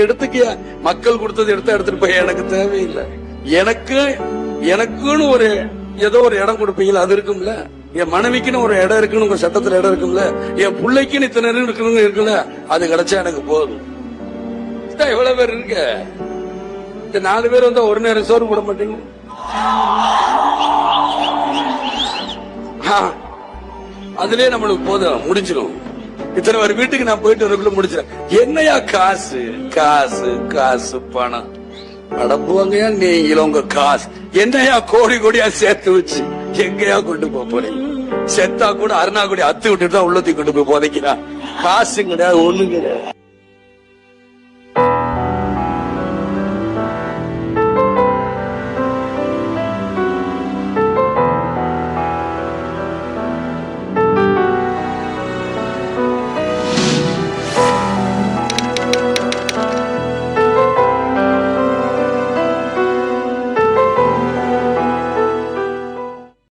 எடுத்துக்கிய மக்கள் கொடுத்தது எடுத்துட்டு போய் எனக்கு தேவையில்லை. எனக்குன்னு ஒரு ஏதோ ஒரு இடம் கொடுப்பீங்களா, அது இருக்கும்ல. என் மனைவிக்குன்னு ஒரு இடம் இருக்குன்னு உங்க சட்டத்துல இடம் இருக்கும்ல. என் பிள்ளைக்குன்னு இத்தனை இருக்கணும் இருக்குல்ல, அது கிடைச்சா எனக்கு போதும். எவ்வளவு பேர் இருக்க, இந்த 4 பேர் வந்தா ஒரு நேரம் சோறு போட மாட்டீங்க. அதுலயே நம்மளுக்கு போதும், முடிஞ்சிடும். இத்தனை ஒரு வீட்டுக்கு நான் போயிட்டு வரக்குள்ள முடிச்சிடறேன். என்னையா காசு காசு காசு பணம் அடப்புவாங்கயா நீங்களும் உங்க காசு என்னையா கோடி கோடியா சேர்த்து வச்சு எங்கயா கொண்டு போறீங்க? செத்தா கூட அருணாக்குடி அத்து விட்டுட்டு தான் உள்ளத்துக்கு கொண்டு போய் போதைக்கிறா. காசு கிடையாது, ஒண்ணு கிடையாது.